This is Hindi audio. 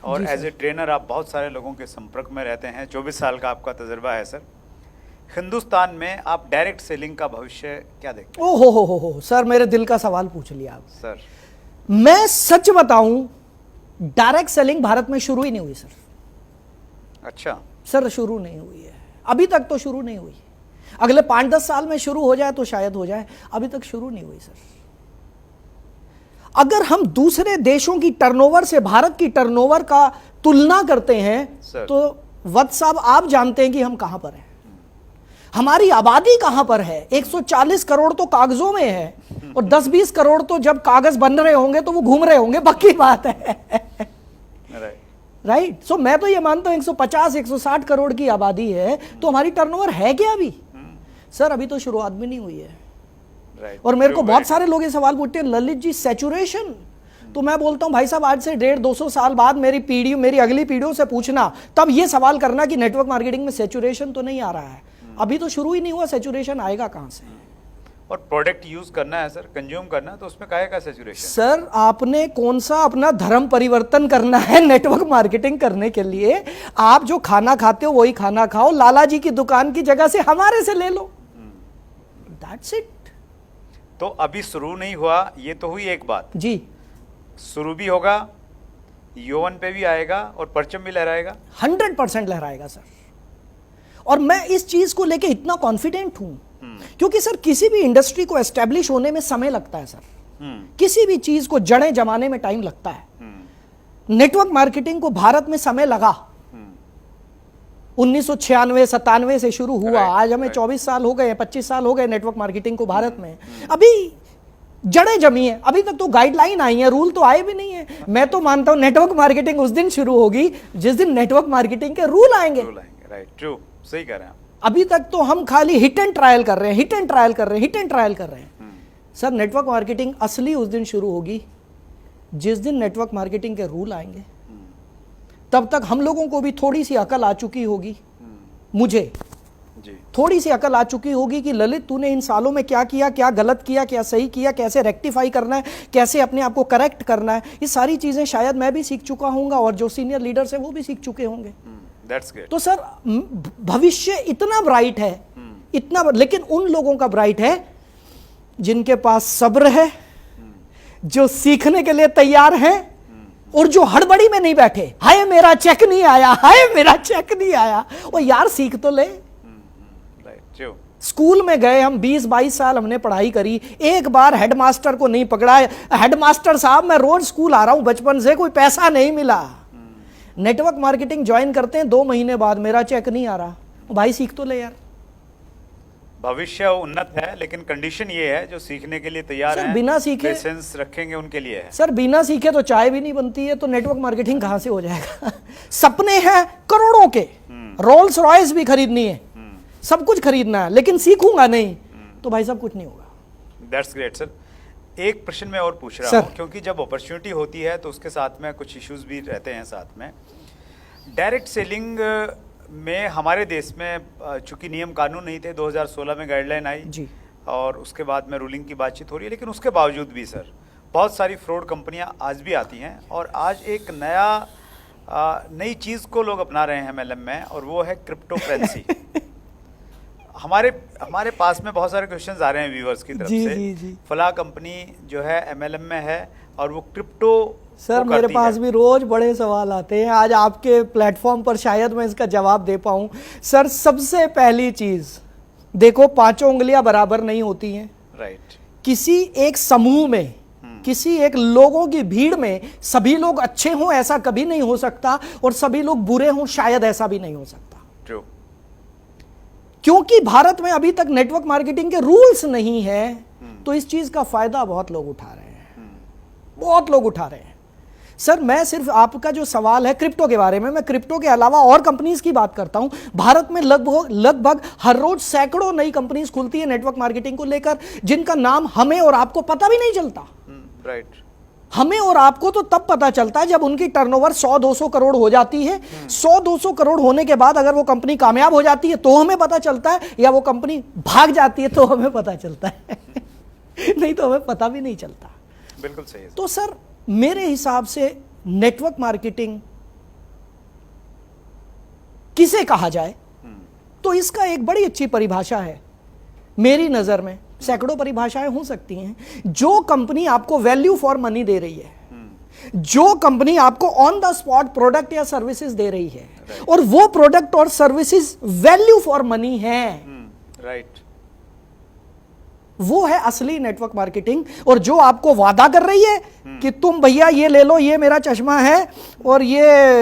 और एज ए ट्रेनर आप बहुत सारे लोगों के संपर्क में रहते हैं, 24 साल का आपका तजुर्बा है सर। हिंदुस्तान में आप डायरेक्ट सेलिंग का भविष्य क्या देखते हैं? ओ हो सर, मेरे दिल का सवाल पूछ लिया आप सर। मैं सच बताऊं, डायरेक्ट सेलिंग भारत में शुरू ही नहीं हुई सर। अच्छा सर, शुरू नहीं हुई है अभी तक, तो शुरू नहीं हुई। अगले 5-10 साल में शुरू हो जाए तो शायद हो जाए, अभी तक शुरू नहीं हुई सर। अगर हम दूसरे देशों की टर्नओवर से भारत की टर्नओवर का तुलना करते हैं तो वत्स साहब आप जानते हैं कि हम कहां पर हैं, हमारी आबादी कहां पर है। 140 करोड़ तो कागजों में है और 10-20 करोड़ तो जब कागज बन रहे होंगे तो वो घूम रहे होंगे, पक्की बात है। राइट। सो मैं तो ये मानता हूं 150-160 करोड़ की आबादी है तो हमारी टर्नओवर है क्या अभी? सर अभी तो शुरुआत भी नहीं हुई है। और मेरे को बहुत सारे लोग ये सवाल पूछते हैं, ललित जी सैचुरेशन, तो मैं बोलता हूं भाई साहब आज से 150-200 साल बाद मेरी अगली पीढ़ियों से पूछना, तब ये सवाल करना कि नेटवर्क मार्केटिंग में सैचुरेशन तो नहीं आ रहा है। अभी तो शुरू ही नहीं हुआ, सैचुरेशन आएगा कहां से? और प्रोडक्ट यूज करना है सर, कंज्यूम करना है, तो उसमें काहे का सैचुरेशन? सर आपने कौन सा अपना धर्म परिवर्तन करना है नेटवर्क मार्केटिंग करने के लिए? आप जो खाना खाते हो वही खाना खाओ, लाला जी की दुकान की जगह से हमारे से ले लो, दैट्स इट। तो अभी शुरू नहीं हुआ, ये तो हुई एक बात जी। शुरू भी होगा, यौवन पे भी आएगा और परचम भी लहराएगा। 100% लहराएगा सर। और मैं इस चीज को लेके इतना कॉन्फिडेंट हूं क्योंकि सर किसी भी इंडस्ट्री को एस्टेब्लिश होने में समय लगता है सर। किसी भी चीज को जड़ें जमाने में टाइम लगता है। नेटवर्क मार्केटिंग को भारत में समय लगा, 1996-97 से शुरू हुआ, आज हमें 24 साल हो गए, 25 साल हो गए नेटवर्क मार्केटिंग को भारत में। अभी जड़ें जमी है, अभी तक तो गाइडलाइन आई है, रूल तो आए भी नहीं है। मैं तो मानता हूं नेटवर्क मार्केटिंग उस दिन शुरू होगी जिस दिन नेटवर्क मार्केटिंग के रूल आएंगे। राइट, ट्रू, सही कह रहे हैं। अभी तक तो हम खाली हिट एंड ट्रायल कर रहे हैं, हिट एंड ट्रायल कर रहे हैं, हिट एंड ट्रायल कर रहे हैं। सर नेटवर्क मार्केटिंग असली उस दिन शुरू होगी जिस दिन नेटवर्क मार्केटिंग के रूल आएंगे। तब तक हम लोगों को भी थोड़ी सी अकल आ चुकी होगी, मुझे जी थोड़ी सी अकल आ चुकी होगी कि ललित तूने इन सालों में क्या किया, क्या गलत किया, क्या सही किया, कैसे रेक्टिफाई करना है, कैसे अपने आप को करेक्ट करना है। ये सारी चीजें शायद मैं भी सीख चुका हूंगा और जो सीनियर लीडर्स हैं वो भी सीख चुके होंगे। That's good. तो सर भविष्य इतना ब्राइट है, इतना, लेकिन उन लोगों का ब्राइट है जिनके पास सब्र है, जो सीखने के लिए तैयार हैं और जो हड़बड़ी में नहीं बैठे, हाय मेरा चेक नहीं आया, हाय मेरा चेक नहीं आया। और यार सीख तो ले। स्कूल में गए हम, 20-22 साल हमने पढ़ाई करी, एक बार हेडमास्टर को नहीं पकड़ा, हेडमास्टर साहब मैं रोज स्कूल आ रहा हूं बचपन से, कोई पैसा नहीं मिला। नेटवर्क मार्केटिंग ज्वाइन करते हैं 2 महीने बाद मेरा चेक नहीं आ रहा। भाई सीख तो ले यार। भविष्य उन्नत है, लेकिन कंडीशन ये है जो सीखने के लिए तैयार हैं, बिना सीखे पेशेंस रखेंगे उनके लिए है। सर बिना सीखे तो चाय भी नहीं बनती है, तो नेटवर्क मार्केटिंग कहां से हो जाएगा? सपने हैं करोड़ों के, रोल्स रॉयस भी खरीदनी है, सब कुछ खरीदना है, लेकिन सीखूंगा नहीं तो भाई साहब कुछ नहीं होगा। That's great sir. एक प्रश्न मैं और पूछ रहा हूँ, क्योंकि जब अपॉर्चुनिटी होती है तो उसके साथ में कुछ इश्यूज भी रहते हैं साथ में। डायरेक्ट सेलिंग में हमारे देश में चूंकि नियम कानून नहीं थे, 2016 में गाइडलाइन आई जी, और उसके बाद में रूलिंग की बातचीत हो रही है, लेकिन उसके बावजूद भी सर बहुत सारी फ्रॉड कंपनियां आज भी आती हैं और आज एक नई चीज़ को लोग अपना रहे हैं एमएलएम में, और वो है क्रिप्टो करेंसी। हमारे पास में बहुत सारे क्वेश्चंस आ रहे हैं व्यूअर्स की तरफ से। फला कंपनी जो है एमएलएम में है और वो क्रिप्टो। सर मेरे पास भी रोज बड़े सवाल आते हैं, आज आपके प्लेटफॉर्म पर शायद मैं इसका जवाब दे पाऊं। सर सबसे पहली चीज देखो, 5 उंगलियां बराबर नहीं होती हैं। राइट। किसी एक समूह में, किसी एक लोगों की भीड़ में सभी लोग अच्छे हों ऐसा कभी नहीं हो सकता, और सभी लोग बुरे हों शायद ऐसा भी नहीं हो सकता। ट्रू। क्योंकि भारत में अभी तक नेटवर्क मार्केटिंग के रूल्स नहीं है, तो इस चीज का फायदा बहुत लोग उठा रहे हैं, बहुत लोग उठा रहे हैं। सर मैं सिर्फ आपका जो सवाल है क्रिप्टो के बारे में, मैं क्रिप्टो के अलावा और कंपनीज की बात करता हूं। भारत में लगभग हर रोज सैकड़ों नई कंपनीज खुलती है नेटवर्क मार्केटिंग को लेकर, जिनका नाम हमें और आपको पता भी नहीं चलता। राइट। हमें और आपको तो तब पता चलता है जब उनकी टर्नओवर 100-200 करोड़ हो जाती है। 100-200 करोड़ होने के बाद अगर वो कंपनी कामयाब हो जाती है तो हमें पता चलता है, या वो कंपनी भाग जाती है तो हमें पता चलता है। नहीं तो हमें पता भी नहीं चलता। बिल्कुल सही है। तो सर मेरे हिसाब से नेटवर्क मार्केटिंग किसे कहा जाए, तो इसका एक बड़ी अच्छी परिभाषा है मेरी नजर में। सैकड़ों परिभाषाएं हो सकती हैं। जो कंपनी आपको वैल्यू फॉर मनी दे रही है, जो कंपनी आपको ऑन द स्पॉट प्रोडक्ट या सर्विसेज दे रही है, और वो प्रोडक्ट और सर्विसेज वैल्यू फॉर मनी है, राइट, वो है असली नेटवर्क मार्केटिंग। और जो आपको वादा कर रही है कि तुम भैया ये ले लो, ये मेरा चश्मा है और ये